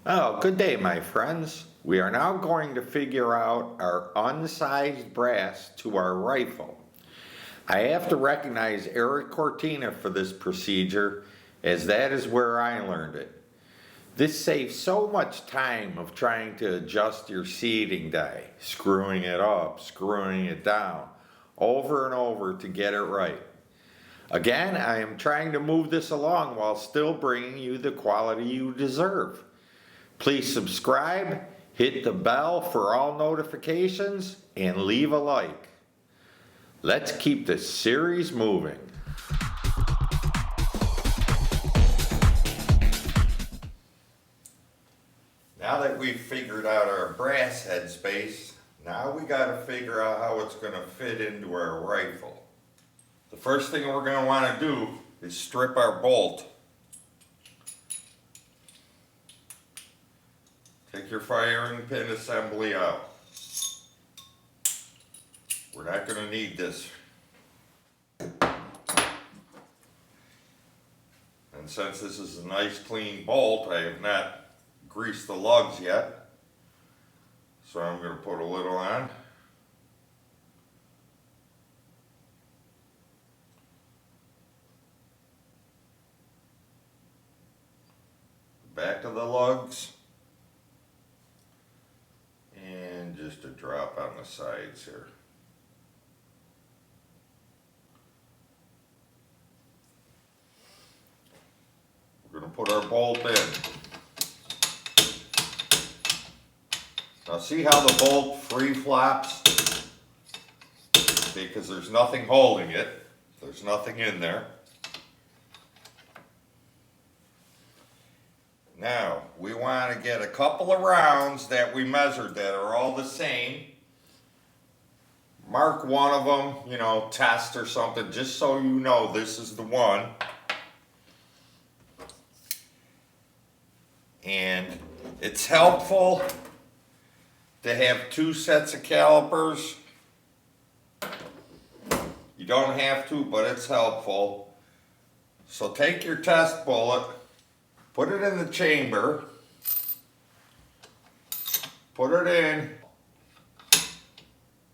Oh, good day, my friends. We are now going to figure out our unsized brass to our rifle. I have to recognize Eric Cortina for this procedure, as that is where I learned it. This saves so much time of trying to adjust your seating die, screwing it up, screwing it down, over and over to get it right. Again, I am trying to move this along while still bringing you the quality you deserve. Please subscribe, hit the bell for all notifications, and leave a like. Let's keep this series moving. Now that we've figured out our brass headspace, now we got to figure out how it's going to fit into our rifle. The first thing we're going to want to do is strip our bolt. Take your firing pin assembly out. We're not going to need this. And since this is a nice clean bolt, I have not greased the lugs yet. So I'm going to put a little on. Back of the lugs. And just a drop on the sides here. We're going to put our bolt in. Now see how the bolt free flops? Because there's nothing holding it. There's nothing in there. Now, we want to get a couple of rounds that we measured that are all the same. Mark one of them, test or something, just so you know this is the one. And it's helpful to have two sets of calipers. You don't have to, but it's helpful. So take your test bullet. Put it in the chamber, put it in,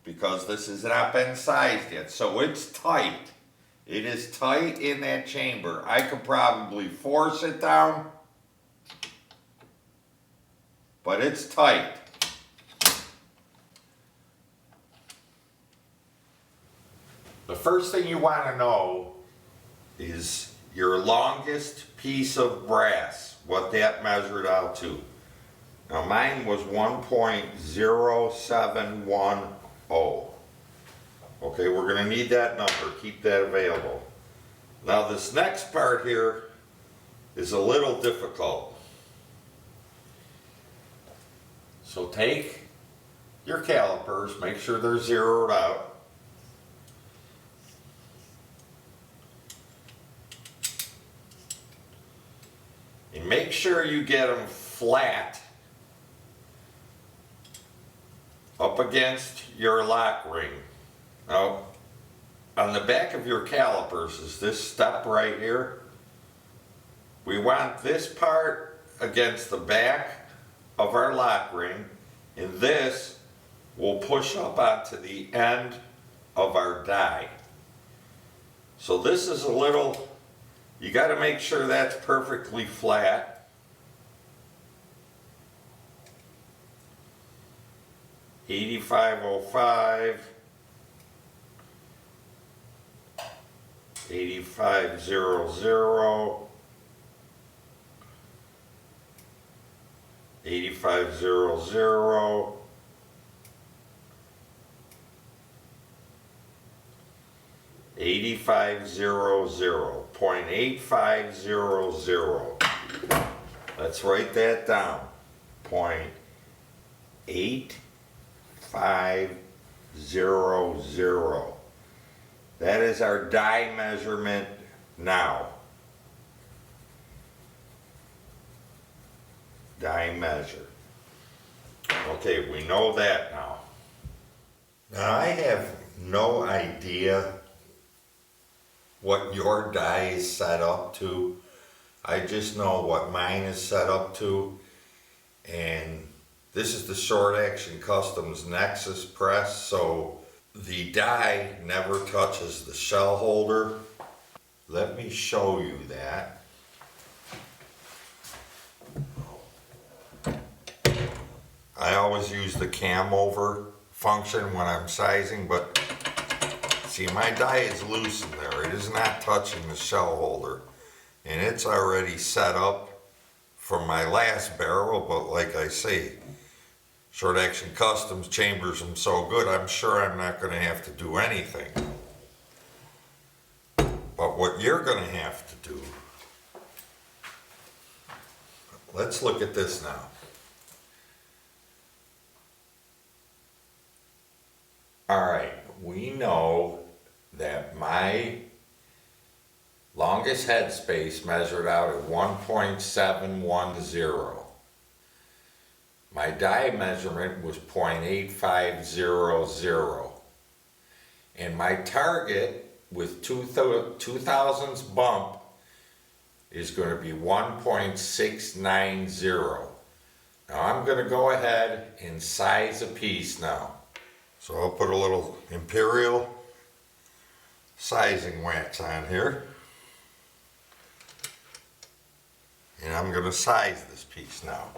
because this has not been sized yet, so it's tight. It is tight in that chamber. I could probably force it down, but it's tight. The first thing you want to know is your longest piece of brass, what that measured out to. Now mine was 1.0710. Okay, we're going to need that number, keep that available. Now this next part here is a little difficult. So take your calipers, make sure they're zeroed out. And make sure you get them flat up against your lock ring. Now, on the back of your calipers is this step right here. We want this part against the back of our lock ring, and this will push up onto the end of our die. So this is a little, you got to make sure that's perfectly flat. 8505, 8500, 8500, 8500, 0.8500. Let's write that down. 0.8500. That is our die measurement now. Die measure. Okay, we know that now. Now I have no idea what your die is set up to. I just know what mine is set up to. And this is the Short Action Customs Nexus press, so the die never touches the shell holder. Let me show you that. I always use the cam over function when I'm sizing, but see, my die is loose in there. It is not touching the shell holder. And it's already set up from my last barrel, but like I say, Short Action Customs chambers them so good, I'm sure I'm not going to have to do anything. But what you're going to have to do, let's look at this now. Alright, we know that my longest headspace measured out at 1.710. My die measurement was 0.8500. And my target with 2000s bump is going to be 1.690. Now I'm going to go ahead and size a piece now. So I'll put a little Imperial sizing wax on here. And I'm going to size this piece now.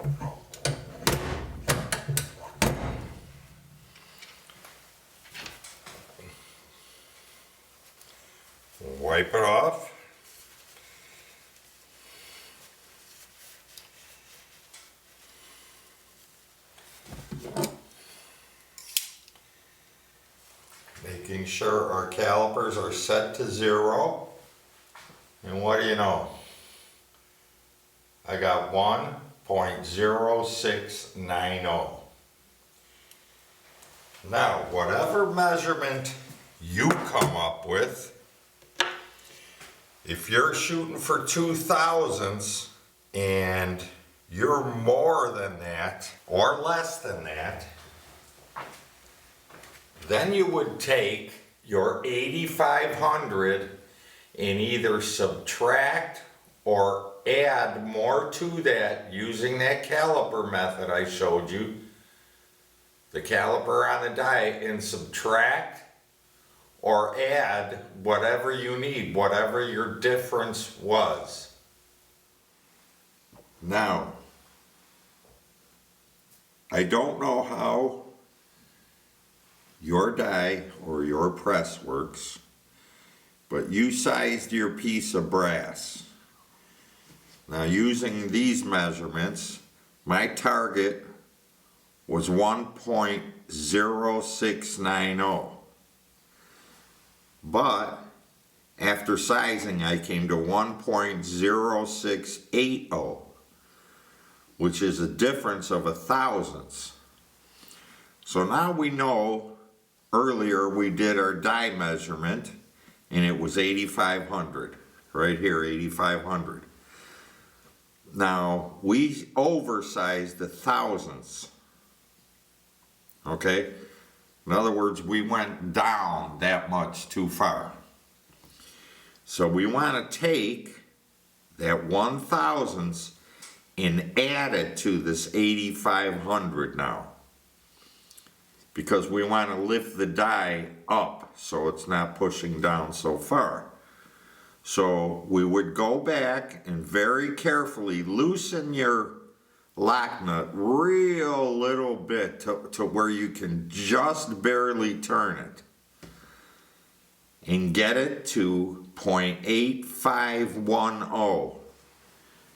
Wipe it off. Making sure our calipers are set to 0. And what do you know? I got 1.0690. Now, whatever measurement you come up with, if you're shooting for 2000s and you're more than that or less than that, then you would take your 8500 and either subtract or add more to that using that caliper method I showed you, the caliper on the die, and subtract or add whatever you need, whatever your difference was. Now, I don't know how your die or your press works, but you sized your piece of brass. Now, using these measurements, my target was 1.0690. But after sizing, I came to 1.0680, which is a difference of 1/1000. So now we know, earlier we did our die measurement and it was 8500, right here, 8500. Now we oversized the thousandths, okay? In other words, we went down that much too far. So we want to take that 1/1000 and add it to this 8500 now. Because we want to lift the die up so it's not pushing down so far. So we would go back and very carefully loosen your lock nut real little bit to where you can just barely turn it and get it to 0.8510.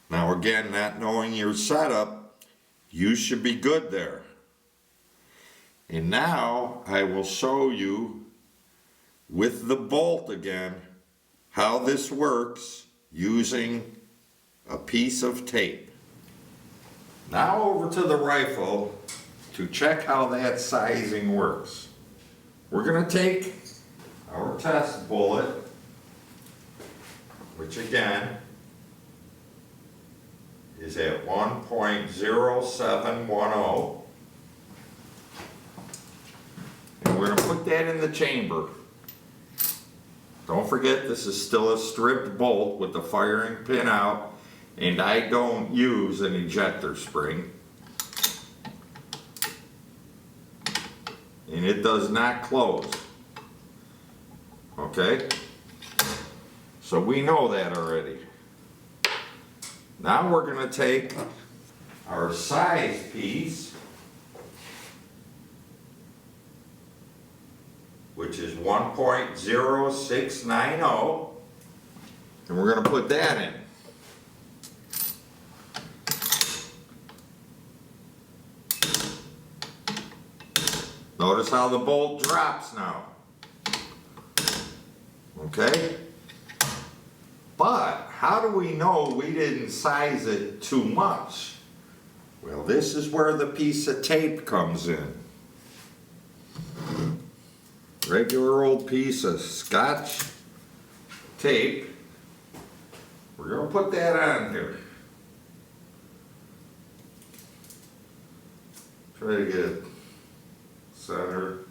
Now again, not knowing your setup, you should be good there. And now I will show you with the bolt again how this works using a piece of tape. Now over to the rifle to check how that sizing works. We're going to take our test bullet, which again is at 1.0710, and we're going to put that in the chamber. Don't forget, this is still a stripped bolt with the firing pin out, and I don't use an ejector spring. and it does not close. Okay? So we know that already. Now we're going to take our size piece, which is 1.0690, and we're going to put that in. Notice how the bolt drops now. Okay? But how do we know we didn't size it too much? Well, this is where the piece of tape comes in. Regular old piece of Scotch tape. We're going to put that on here. Try to get it centered.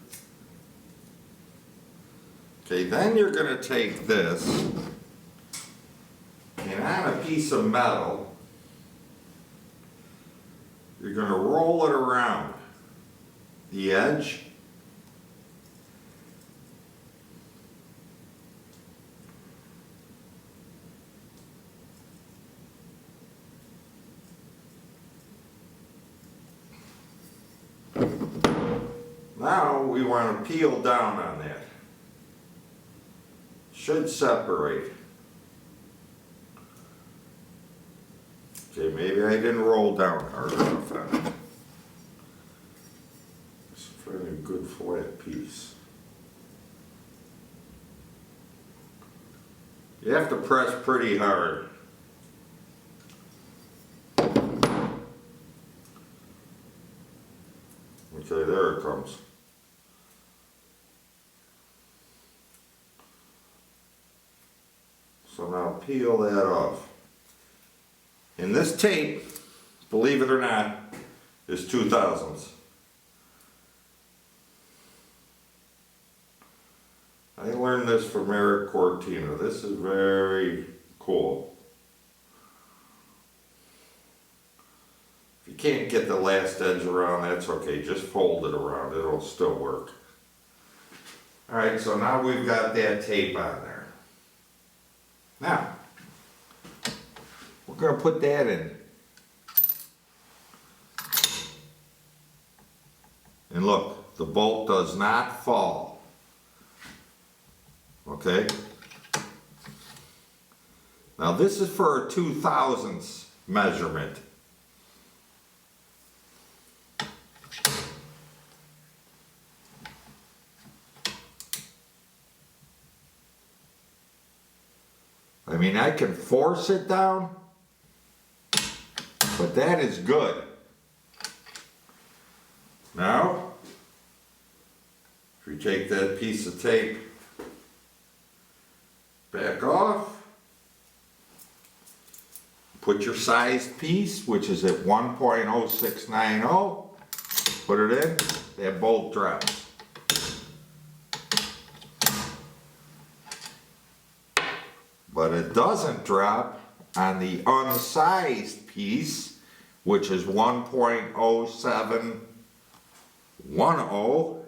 Okay, then you're going to take this and on a piece of metal, you're going to roll it around the edge. Now we want to peel down on that. Should separate. Okay, maybe I didn't roll down hard enough on it. It's a fairly good flat piece. You have to press pretty hard. Okay, there it comes. So now peel that off. And this tape, believe it or not, is 2000s. I learned this from Eric Cortina. This is very cool. If you can't get the last edge around, that's okay. Just fold it around. It'll still work. Alright, so now we've got that tape on there. Now, we're going to put that in. And look, the bolt does not fall. Okay? Now this is for a 2000s measurement. I mean, I can force it down, but that is good. Now, if we take that piece of tape back off, put your sized piece, which is at 1.0690, put it in, that bolt drops. But it doesn't drop on the unsized piece, which is 1.0710.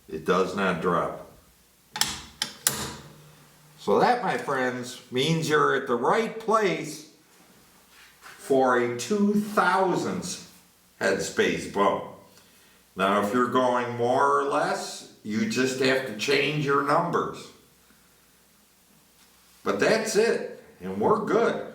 It does not drop. So that, my friends, means you're at the right place for a 2000s Headspace bump. Now, if you're going more or less, you just have to change your numbers. But that's it, and we're good.